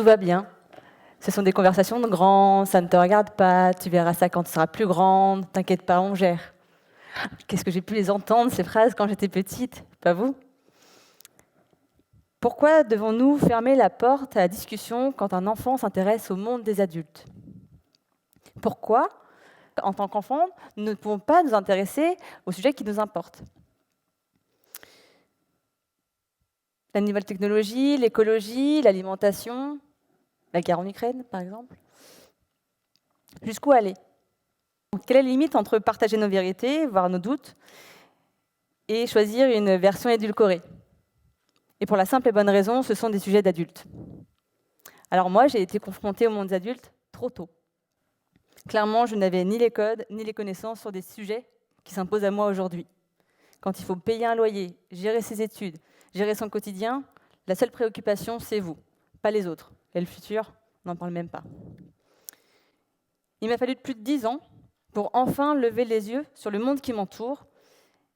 tout va bien. Ce sont des conversations de grands, ça ne te regarde pas, tu verras ça quand tu seras plus grande, t'inquiète pas, on gère. Qu'est-ce que j'ai pu les entendre, ces phrases, quand j'étais petite, pas vous? Pourquoi devons-nous fermer la porte à la discussion quand un enfant s'intéresse au monde des adultes? Pourquoi, en tant qu'enfant, nous ne pouvons pas nous intéresser aux sujets qui nous importent? La nouvelle technologie, l'écologie, l'alimentation, la guerre en Ukraine, par exemple. Jusqu'où aller? Quelle est la limite entre partager nos vérités, voire nos doutes, et choisir une version édulcorée? Et pour la simple et bonne raison, ce sont des sujets d'adultes. Alors moi, j'ai été confrontée au monde des adultes trop tôt. Clairement, je n'avais ni les codes, ni les connaissances sur des sujets qui s'imposent à moi aujourd'hui. Quand il faut payer un loyer, gérer ses études, gérer son quotidien, la seule préoccupation, c'est vous, pas les autres. Et le futur, on n'en parle même pas. Il m'a fallu plus de 10 ans pour enfin lever les yeux sur le monde qui m'entoure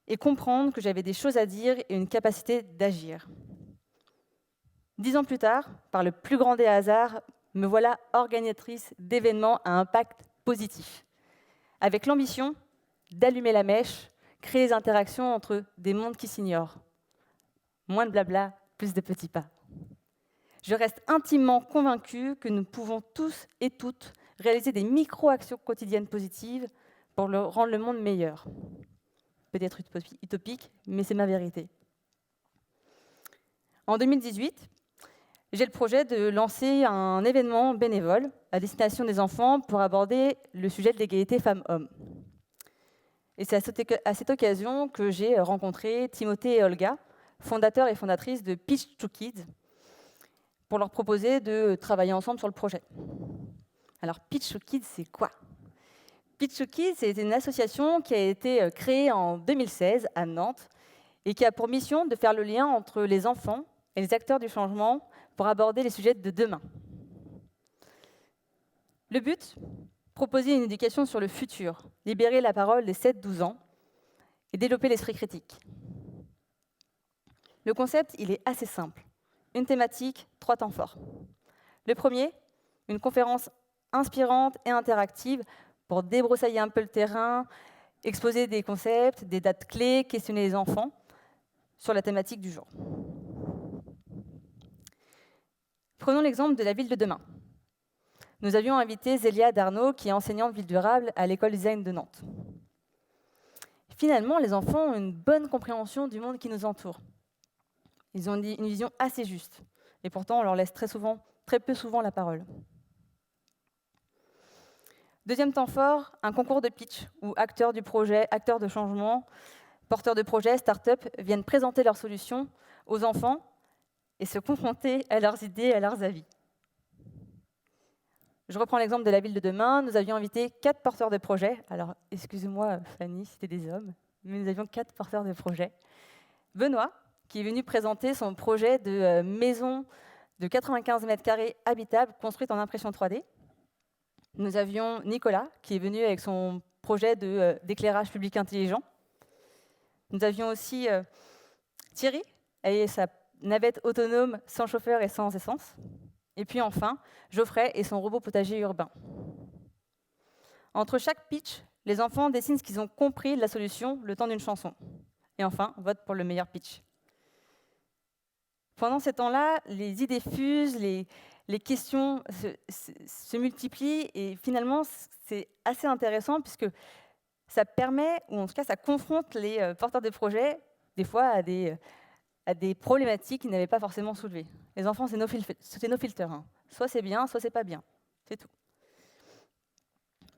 et comprendre que j'avais des choses à dire et une capacité d'agir. 10 ans plus tard, par le plus grand des hasards, me voilà organisatrice d'événements à impact positif, avec l'ambition d'allumer la mèche, créer des interactions entre des mondes qui s'ignorent. Moins de blabla, plus de petits pas. Je reste intimement convaincue que nous pouvons tous et toutes réaliser des micro-actions quotidiennes positives pour rendre le monde meilleur. Peut-être utopique, mais c'est ma vérité. En 2018, j'ai le projet de lancer un événement bénévole à destination des enfants pour aborder le sujet de l'égalité femmes-hommes. Et c'est à cette occasion que j'ai rencontré Timothée et Olga, fondateurs et fondatrices de Pitch to Kids, pour leur proposer de travailler ensemble sur le projet. Alors, Pitch to Kids, c'est quoi? Pitch to Kids, c'est une association qui a été créée en 2016 à Nantes et qui a pour mission de faire le lien entre les enfants et les acteurs du changement pour aborder les sujets de demain. Le but? Proposer une éducation sur le futur, libérer la parole des 7-12 ans et développer l'esprit critique. Le concept, il est assez simple. Une thématique, 3 temps forts. Le premier, une conférence inspirante et interactive pour débroussailler un peu le terrain, exposer des concepts, des dates clés, questionner les enfants sur la thématique du jour. Prenons l'exemple de la ville de demain. Nous avions invité Zélia Darnaud, qui est enseignante ville durable à l'école design de Nantes. Finalement, les enfants ont une bonne compréhension du monde qui nous entoure. Ils ont une vision assez juste, et pourtant on leur laisse très peu souvent la parole. Deuxième temps fort, un concours de pitch, où acteurs du projet, acteurs de changement, porteurs de projets, start-up viennent présenter leurs solutions aux enfants et se confronter à leurs idées et à leurs avis. Je reprends l'exemple de la ville de demain. Nous avions invité 4 porteurs de projets. Alors, excusez-moi, Fanny, c'était des hommes, mais nous avions 4 porteurs de projets. Benoît, qui est venu présenter son projet de maison de 95 mètres carrés habitable construite en impression 3D. Nous avions Nicolas, qui est venu avec son projet d'éclairage public intelligent. Nous avions aussi Thierry, et sa navette autonome sans chauffeur et sans essence. Et puis enfin, Geoffrey et son robot potager urbain. Entre chaque pitch, les enfants dessinent ce qu'ils ont compris de la solution le temps d'une chanson. Et enfin, votent pour le meilleur pitch. Pendant ces temps-là, les idées fusent, les questions se multiplient, et finalement, c'est assez intéressant puisque ça permet, ou en tout cas, ça confronte les porteurs de projets, des fois, à des problématiques qu'ils n'avaient pas forcément soulevées. Les enfants, c'est no filter. Hein. Soit c'est bien, soit c'est pas bien. C'est tout.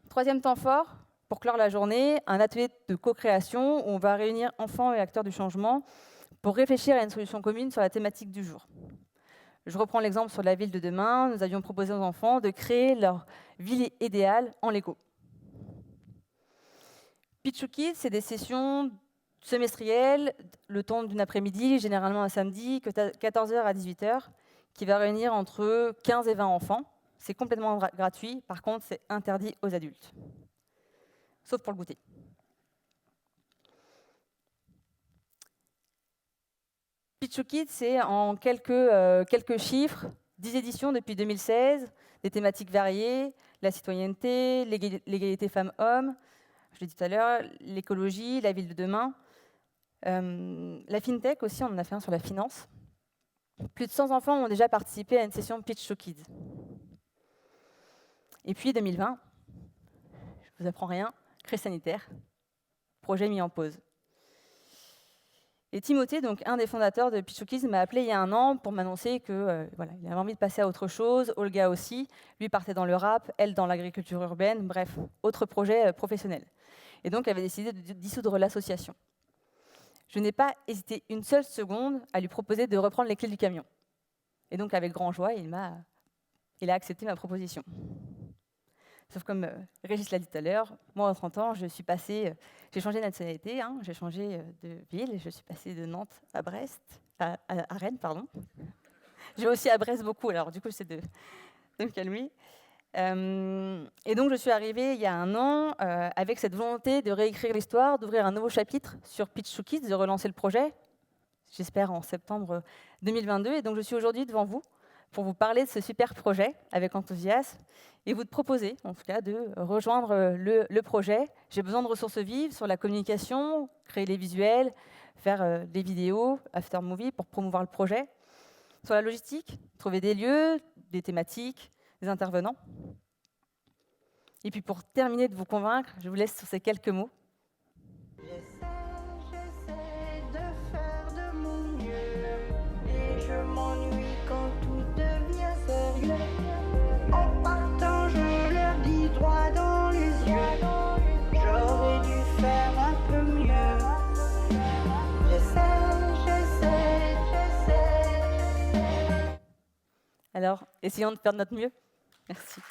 Troisième temps fort, pour clore la journée, un atelier de co-création où on va réunir enfants et acteurs du changement pour réfléchir à une solution commune sur la thématique du jour. Je reprends l'exemple sur la ville de demain. Nous avions proposé aux enfants de créer leur ville idéale en Lego. Pitch to Kids, c'est des sessions semestrielles, le temps d'une après-midi, généralement un samedi, 14h à 18h, qui va réunir entre 15 et 20 enfants. C'est complètement gratuit, par contre, c'est interdit aux adultes, sauf pour le goûter. Pitch to Kids, c'est en quelques chiffres, 10 éditions depuis 2016, des thématiques variées, la citoyenneté, l'égalité femmes-hommes, je l'ai dit tout à l'heure, l'écologie, la ville de demain. La FinTech aussi, on en a fait un sur la finance. Plus de 100 enfants ont déjà participé à une session Pitch Show Kids. Et puis 2020, je ne vous apprends rien, crise sanitaire, projet mis en pause. Et Timothée, donc un des fondateurs de Pitch Show Kids, m'a appelé il y a un an pour m'annoncer que voilà, il avait envie de passer à autre chose. Olga aussi, lui partait dans le rap, elle dans l'agriculture urbaine, bref, autre projet professionnel. Et donc, elle avait décidé de dissoudre l'association. Je n'ai pas hésité une seule seconde à lui proposer de reprendre les clés du camion. Et donc, avec grand joie, il a accepté ma proposition. Sauf comme Régis l'a dit tout à l'heure, moi, à 30 ans, j'ai changé de nationalité, hein, j'ai changé de ville, je suis passée de Nantes à Brest, à Rennes, pardon. Je vais aussi à Brest beaucoup, alors du coup, j'essaie de me calmer. Et donc, je suis arrivée il y a un an avec cette volonté de réécrire l'histoire, d'ouvrir un nouveau chapitre sur Pitch Show Kids, de relancer le projet, j'espère en septembre 2022. Et donc, je suis aujourd'hui devant vous pour vous parler de ce super projet avec enthousiasme et vous proposer, en tout cas, de rejoindre le projet. J'ai besoin de ressources vives sur la communication, créer les visuels, faire des vidéos, after movie pour promouvoir le projet. Sur la logistique, trouver des lieux, des thématiques, des intervenants. Et puis pour terminer de vous convaincre, je vous laisse sur ces quelques mots. J'essaie de faire de mon mieux et je m'ennuie quand tout devient sérieux. En partant, je leur dis droit dans les yeux, j'aurais dû faire un peu mieux. J'essaie. Alors, essayons de faire de notre mieux. Merci.